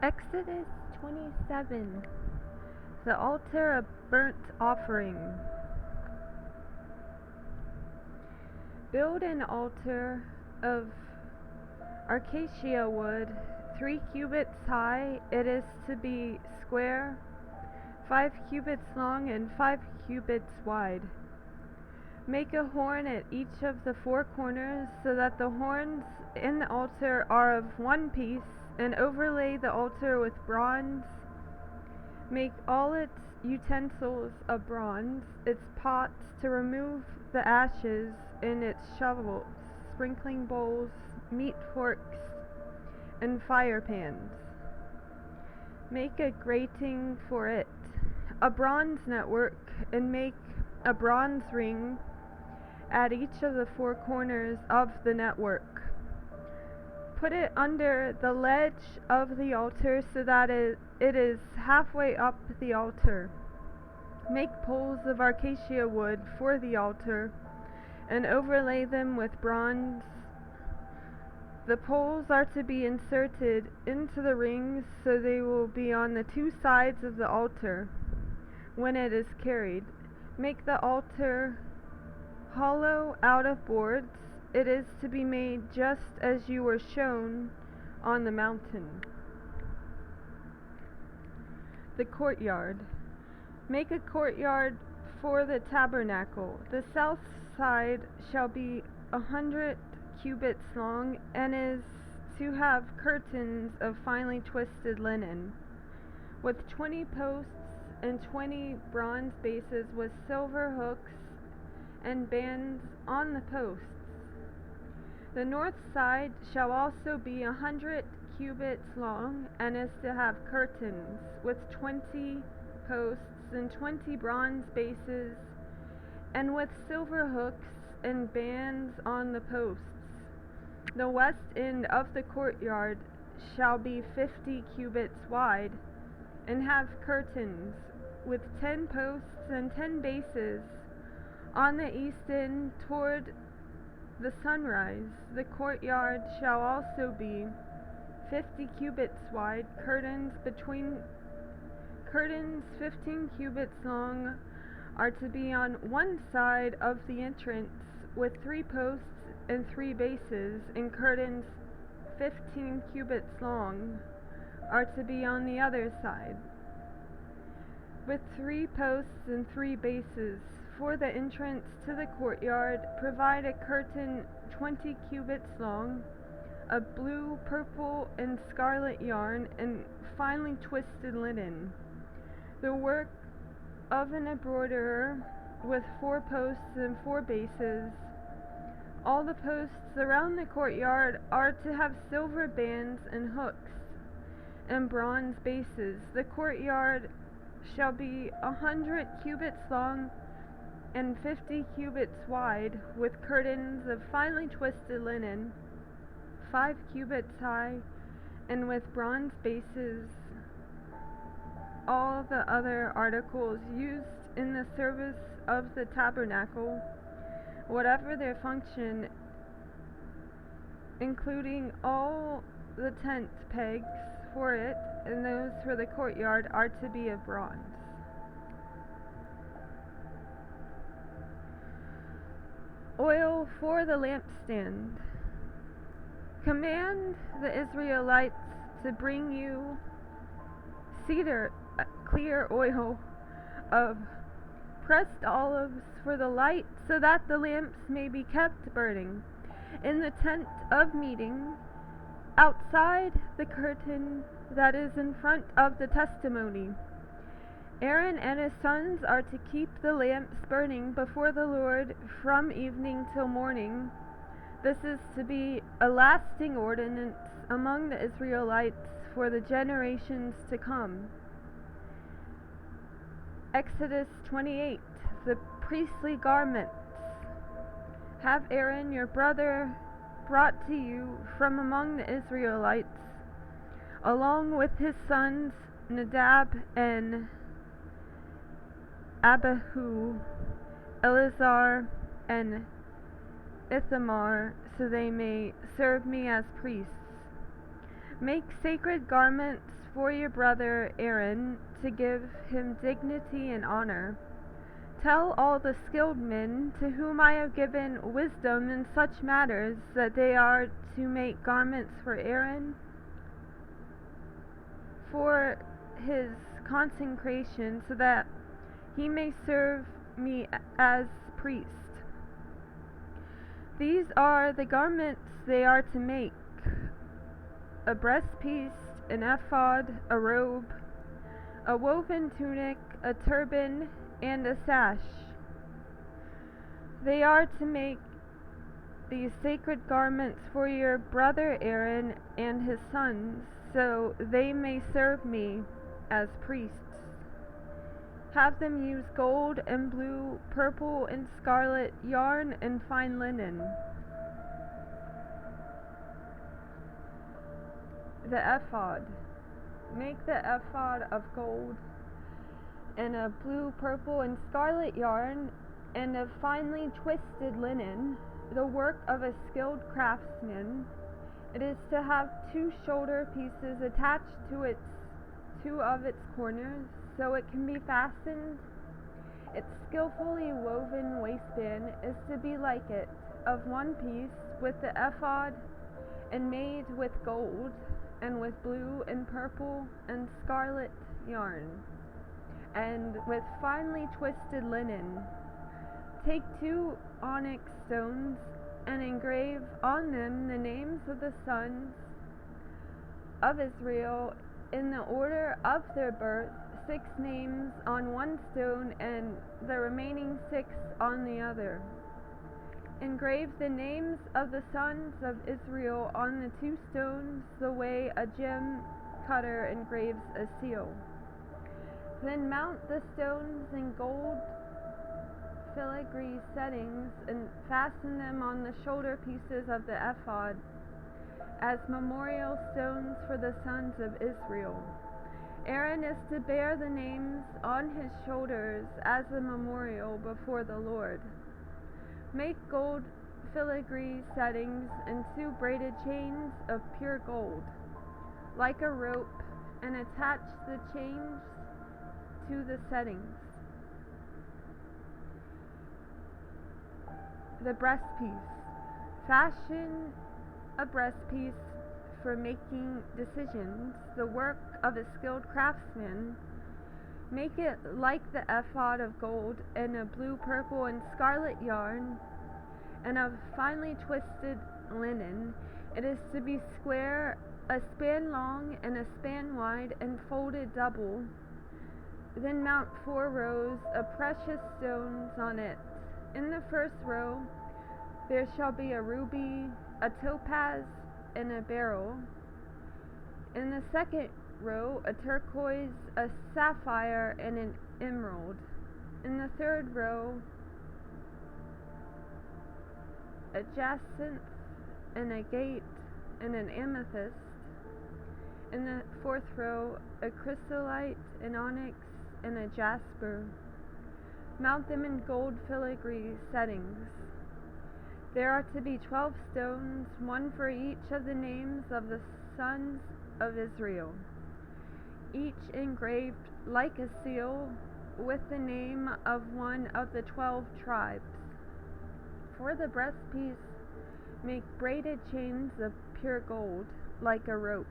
Exodus 27. The altar of burnt offering. Build an altar of acacia wood, 3 cubits high. It is to be square, 5 cubits long and 5 cubits wide. Make a horn at each of the 4 corners, so that the horns in the altar are of one piece, and overlay the altar with bronze. Make all its utensils of bronze, its pots to remove the ashes, and its shovels, sprinkling bowls, meat forks, and firepans. Make a grating for it, a bronze network, and make a bronze ring at each of the 4 corners of the network. Put it under the ledge of the altar so that it is halfway up the altar. Make poles of acacia wood for the altar and overlay them with bronze. The poles are to be inserted into the rings, so they will be on the 2 sides of the altar when it is carried. Make the altar hollow out of boards. It is to be made just as you were shown on the mountain. The courtyard. Make a courtyard for the tabernacle. The south side shall be 100 cubits long, and is to have curtains of finely twisted linen, with 20 posts and 20 bronze bases with silver hooks and bands on the posts. The north side shall also be 100 cubits long, and is to have curtains with 20 posts and 20 bronze bases, and with silver hooks and bands on the posts. The west end of the courtyard shall be 50 cubits wide, and have curtains with 10 posts and 10 bases. On the east end toward the sunrise, the courtyard shall also be 50 cubits wide. Curtains 15 cubits long are to be on one side of the entrance, with 3 posts and 3 bases, and curtains 15 cubits long are to be on the other side, with 3 posts and 3 bases. For the entrance to the courtyard, provide a curtain 20 cubits long, of blue, purple, and scarlet yarn, and finely twisted linen, the work of an embroiderer, with 4 posts and 4 bases. All the posts around the courtyard are to have silver bands and hooks and bronze bases. The courtyard shall be 100 cubits long and 50 cubits wide, with curtains of finely twisted linen, 5 cubits high, and with bronze bases. All the other articles used in the service of the tabernacle, whatever their function, including all the tent pegs for it and those for the courtyard, are to be of bronze. Oil for the lampstand. Command the Israelites to bring you clear oil of pressed olives for the light, so that the lamps may be kept burning in the tent of meeting, outside the curtain that is in front of the testimony. Aaron and his sons are to keep the lamps burning before the Lord from evening till morning. This is to be a lasting ordinance among the Israelites for the generations to come. Exodus 28. The priestly garments. Have Aaron your brother brought to you from among the Israelites, along with his sons Nadab and Abihu, Eleazar and Ithamar, so they may serve me as priests. Make sacred garments for your brother Aaron to give him dignity and honor. Tell all the skilled men to whom I have given wisdom in such matters that they are to make garments for Aaron for his consecration, so that he may serve me as priest. These are the garments they are to make: a breastpiece, an ephod, a robe, a woven tunic, a turban, and a sash. They are to make these sacred garments for your brother Aaron and his sons, so they may serve me as priests. Have them use gold and blue, purple and scarlet yarn and fine linen. The ephod. Make the ephod of gold and of blue, purple, and scarlet yarn, and of finely twisted linen, the work of a skilled craftsman. It is to have 2 shoulder pieces attached to two of its corners, so it can be fastened. Its skillfully woven waistband is to be like it, of 1 piece, with the ephod, and made with gold, and with blue and purple and scarlet yarn, and with finely twisted linen. Take 2 onyx stones and engrave on them the names of the sons of Israel in the order of their birth, 6 names on 1 stone and the remaining 6 on the other. Engrave the names of the sons of Israel on the 2 stones, the way a gem cutter engraves a seal. Then mount the stones in gold filigree settings and fasten them on the shoulder pieces of the ephod as memorial stones for the sons of Israel. Aaron is to bear the names on his shoulders as a memorial before the Lord. Make gold filigree settings and 2 braided chains of pure gold, like a rope, and attach the chains to the settings. The breastpiece. Fashion a breastpiece for making decisions, the work of a skilled craftsman. Make it like the ephod of gold and of blue, purple, and scarlet yarn, and of finely twisted linen. It is to be square, a span long and a span wide, and folded double. Then mount 4 rows of precious stones on it. In the first row there shall be a ruby, a topaz, and a beryl. In the second row a turquoise, a sapphire, and an emerald. In the third row a jacinth, and a agate, and an amethyst. In the fourth row a chrysolite, an onyx, and a jasper. Mount them in gold filigree settings. There are to be 12 stones, 1 for each of the names of the sons of Israel, each engraved like a seal with the name of one of the 12 tribes. For the breastpiece, make braided chains of pure gold, like a rope.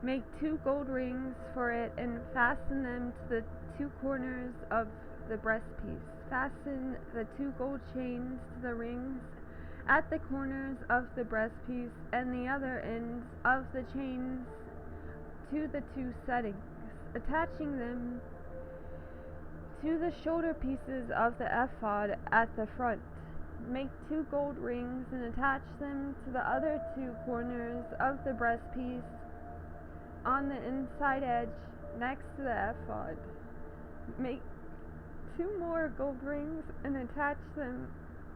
Make 2 gold rings for it and fasten them to the 2 corners of the breastpiece. Fasten the 2 gold chains to the rings at the corners of the breastpiece, and the other ends of the chains to the 2 settings, attaching them to the shoulder pieces of the ephod at the front. Make 2 gold rings and attach them to the other 2 corners of the breastpiece on the inside edge next to the ephod. Make 2 more gold rings and attach them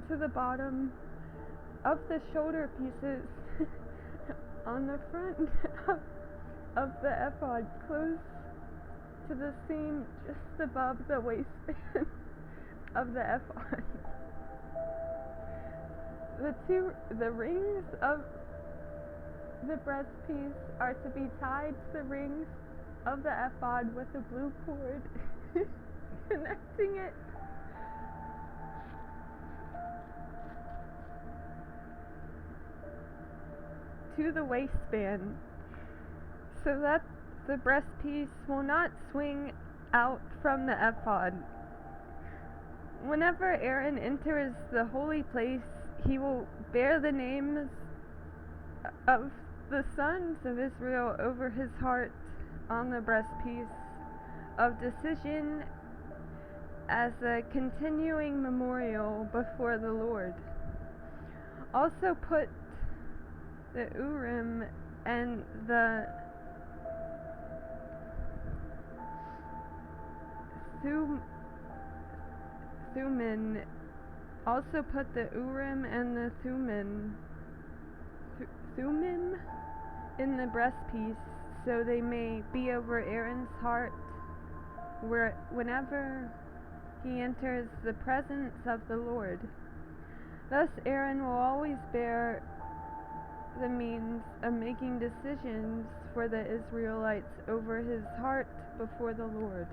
to the bottom of the shoulder pieces on the front of the ephod, close to the seam just above the waistband of the ephod. The rings of the breastpiece are to be tied to the rings of the ephod with a blue cord, connecting it to the waistband, so that the breastpiece will not swing out from the ephod. Whenever Aaron enters the holy place, he will bear the names of the sons of Israel over his heart on the breastpiece of decision as a continuing memorial before the Lord. Also put the Urim and the Thummim. Also put the Urim and the Thummim in the breastpiece, so they may be over Aaron's heart whenever he enters the presence of the Lord. Thus Aaron will always bear the means of making decisions for the Israelites over his heart before the Lord.